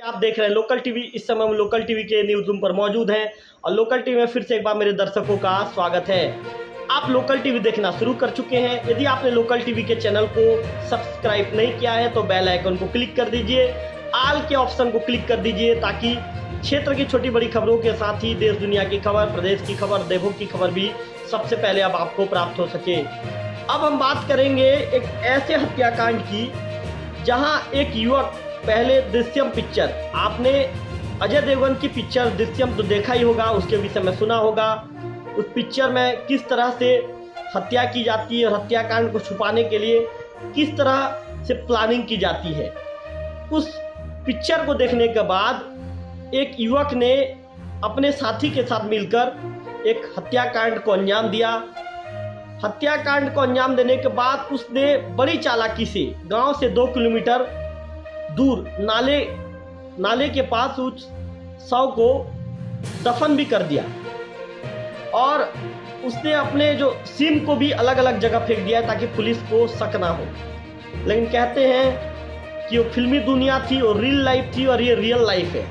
आप देख रहे हैं लोकल टीवी। इस समय हम लोकल टीवी के न्यूज़ रूम पर मौजूद हैं और लोकल टीवी में फिर से एक बार मेरे दर्शकों का स्वागत है। आप लोकल टीवी देखना शुरू कर चुके हैं। यदि आपने लोकल टीवी के चैनल को सब्सक्राइब नहीं किया है तो बेल आइकन को क्लिक कर दीजिए, ऑल के ऑप्शन को क्लिक कर दीजिए ताकि क्षेत्र की छोटी बड़ी खबरों के साथ ही देश दुनिया की खबर, प्रदेश की खबर, देशों की खबर भी सबसे पहले अब आपको प्राप्त हो सके। अब हम बात करेंगे एक ऐसे हत्याकांड की जहां एक युवक पहले दृश्यम पिक्चर, आपने अजय देवगन की पिक्चर दृश्यम तो देखा ही होगा, उसके विषय में सुना होगा। उस पिक्चर में किस तरह से हत्या की जाती है और हत्याकांड को छुपाने के लिए किस तरह से प्लानिंग की जाती है। उस पिक्चर को देखने के बाद एक युवक ने अपने साथी के साथ मिलकर एक हत्याकांड को अंजाम दिया। हत्याकांड को अंजाम देने के बाद उसने बड़ी चालाकी से गांव से 2 किलोमीटर दूर नाले के पास उस शव को दफन भी कर दिया और उसने अपने जो सिम को भी अलग अलग जगह फेंक दिया ताकि पुलिस को शक ना हो। लेकिन कहते हैं कि वो फिल्मी दुनिया थी और रियल लाइफ थी और ये रियल लाइफ है।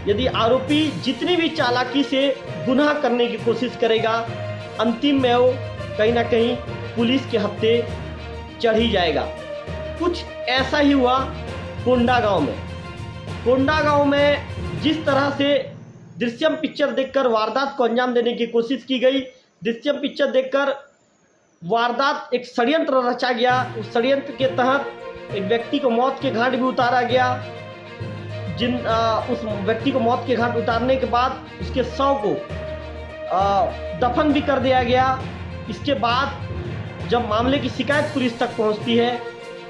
यदि आरोपी जितनी भी चालाकी से गुनाह करने की कोशिश करेगा, अंतिम में वो कहीं ना कहीं पुलिस के हत्थे चढ़ ही जाएगा। कुछ ऐसा ही हुआ कोंडा गांव में जिस तरह से दृश्यम पिक्चर देखकर वारदात को अंजाम देने की कोशिश की गई। दृश्यम पिक्चर देखकर वारदात एक षड्यंत्र रचा गया। उस षड्यंत्र के तहत एक व्यक्ति को मौत के घाट भी उतारा गया। उस व्यक्ति को मौत के घाट उतारने के बाद उसके शव को दफन भी कर दिया गया। इसके बाद जब मामले की शिकायत पुलिस तक पहुंचती है,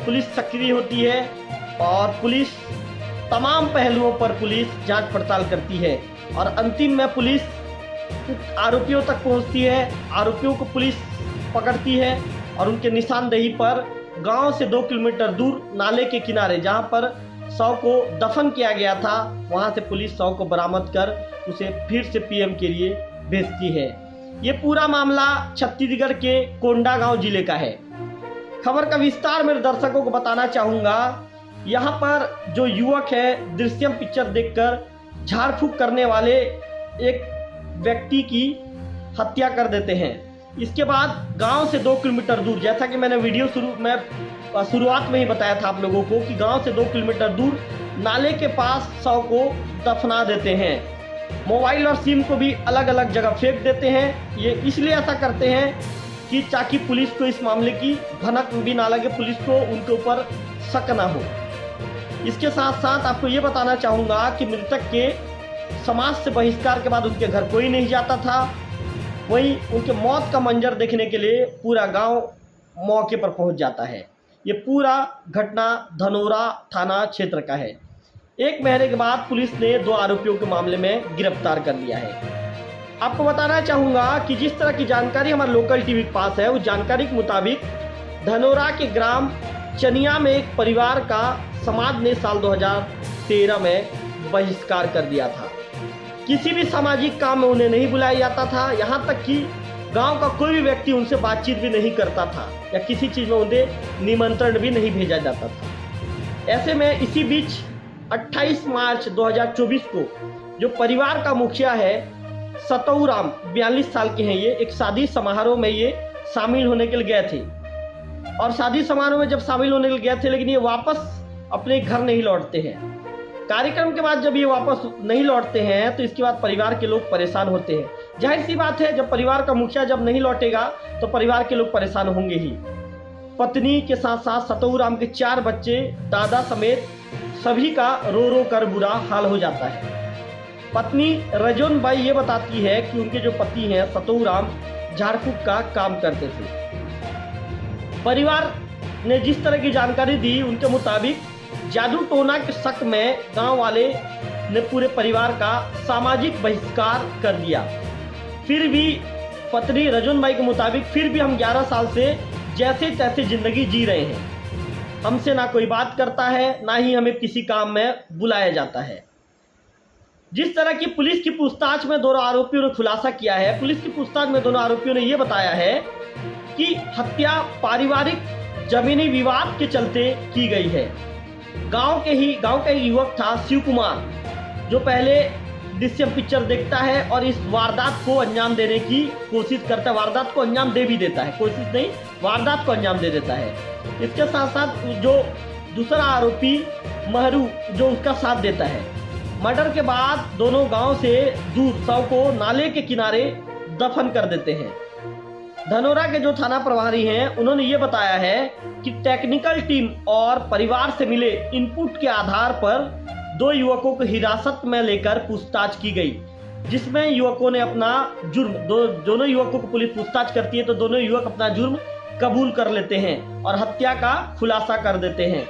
पुलिस सक्रिय होती है और पुलिस तमाम पहलुओं पर पुलिस जांच पड़ताल करती है और अंतिम में पुलिस आरोपियों तक पहुंचती है। आरोपियों को पुलिस पकड़ती है और उनके निशानदेही पर गांव से 2 किलोमीटर दूर नाले के किनारे जहां पर शव को दफन किया गया था, वहां से पुलिस शव को बरामद कर उसे फिर से पीएम के लिए भेजती है। ये पूरा मामला छत्तीसगढ़ के कोंडागांव जिले का है। खबर का विस्तार मेरे दर्शकों को बताना चाहूँगा। यहाँ पर जो युवक है दृश्यम पिक्चर देखकर झाड़ फूक करने वाले एक व्यक्ति की हत्या कर देते हैं। इसके बाद गांव से 2 किलोमीटर दूर, जैसा कि मैंने वीडियो शुरुआत में ही बताया था आप लोगों को कि गांव से 2 किलोमीटर दूर नाले के पास शव को दफना देते हैं। मोबाइल और सिम को भी अलग अलग जगह फेंक देते हैं। ये इसलिए ऐसा करते हैं कि ताकि पुलिस को इस मामले की भनक भी ना लगे, पुलिस को उनके ऊपर शक ना हो। इसके साथ साथ आपको ये बताना चाहूँगा कि मृतक के समाज से बहिष्कार के बाद उनके घर कोई नहीं जाता था। वहीं उनके मौत का मंजर देखने के लिए पूरा गांव मौके पर पहुंच जाता है। ये पूरा घटना धनोरा थाना क्षेत्र का है। 1 महीने के बाद पुलिस ने 2 आरोपियों के मामले में गिरफ्तार कर लिया है। आपको बताना चाहूँगा कि जिस तरह की जानकारी हमारे लोकल टीवी के पास है, उस जानकारी के मुताबिक धनोरा के ग्राम चनिया में एक परिवार का समाज ने साल 2013 में बहिष्कार कर दिया था। किसी भी सामाजिक काम में उन्हें नहीं बुलाया जाता था। यहाँ तक कि गांव का कोई भी व्यक्ति उनसे बातचीत भी नहीं करता था या किसी चीज़ में उन्हें निमंत्रण भी नहीं भेजा जाता था। ऐसे में इसी बीच 28 मार्च 2024 को जो परिवार का मुखिया है सतौराम, 42 साल के हैं, ये एक शादी समारोह में ये शामिल होने के लिए गए थे और शादी समारोह में जब शामिल होने के लिए गए थे, लेकिन ये वापस अपने घर नहीं लौटते हैं। कार्यक्रम के बाद जब ये वापस नहीं लौटते हैं तो इसके बाद परिवार के लोग परेशान होते हैं। जाहिर सी बात है, जब परिवार का मुखिया जब नहीं लौटेगा तो परिवार के लोग परेशान होंगे ही। पत्नी के साथ साथ सतौराम के 4 बच्चे, दादा समेत सभी का रो रो कर बुरा हाल हो जाता है। पत्नी रजोन बाई ये बताती है कि उनके जो पति हैं सतौराम झाड़ फूक का काम करते थे। परिवार ने जिस तरह की जानकारी दी उनके मुताबिक जादू टोना के शक में गांव वाले ने पूरे परिवार का सामाजिक बहिष्कार कर दिया। फिर भी पत्नी रजोन बाई के मुताबिक फिर भी हम 11 साल से जैसे तैसे जिंदगी जी रहे हैं। हमसे ना कोई बात करता है, ना ही हमें किसी काम में बुलाया जाता है। जिस तरह की पुलिस की पूछताछ में दोनों आरोपियों ने खुलासा किया है, पुलिस की पूछताछ में दोनों आरोपियों ने यह बताया है कि हत्या पारिवारिक जमीनी विवाद के चलते की गई है। गांव का एक युवक था शिव कुमार, जो पहले दृश्यम पिक्चर देखता है और इस वारदात को अंजाम देने की कोशिश करता है। वारदात को अंजाम दे भी देता है, कोशिश नहीं, वारदात को अंजाम दे देता है। इसके साथ साथ जो दूसरा आरोपी महरू, जो उसका साथ देता है। मर्डर के बाद दोनों गांव से दूर शव को नाले के किनारे दफन कर देते हैं। धनोरा के जो थाना प्रभारी हैं, उन्होंने ये बताया है कि टेक्निकल टीम और परिवार से मिले इनपुट के आधार पर 2 युवकों को हिरासत में लेकर पूछताछ की गई, जिसमें युवकों ने अपना जुर्म, दोनों युवकों को पुलिस पूछताछ करती है तो दोनों युवक अपना जुर्म कबूल कर लेते हैं और हत्या का खुलासा कर देते हैं।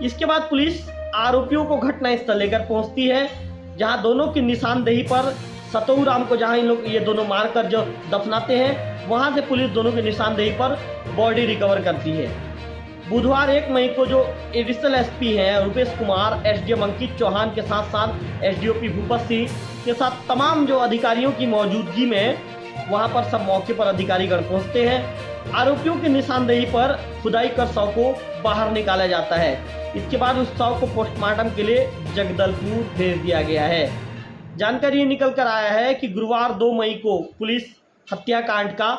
इसके बाद पुलिस आरोपियों को घटनास्थल लेकर पहुंचती है, जहां दोनों की निशानदेही पर सतऊ राम को, जहां इन लोग ये दोनों मारकर जो दफनाते हैं, वहां से पुलिस दोनों की निशानदेही पर बॉडी रिकवर करती है। बुधवार 1 मई को जो एडिशनल एसपी हैं रुपेश कुमार, एसडीएम अंकित चौहान के साथ साथ एसडीओपी भूपत सिंह के साथ तमाम जो अधिकारियों की मौजूदगी में वहां पर सब मौके पर अधिकारीगण पहुंचते हैं। आरोपियों की निशानदेही पर खुदाई कर शव को बाहर निकाला जाता है। इसके बाद उस शव को पोस्टमार्टम के लिए जगदलपुर भेज दिया गया है। जानकारी ये निकल कर आया है कि गुरुवार 2 मई को पुलिस हत्याकांड का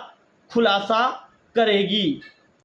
खुलासा करेगी।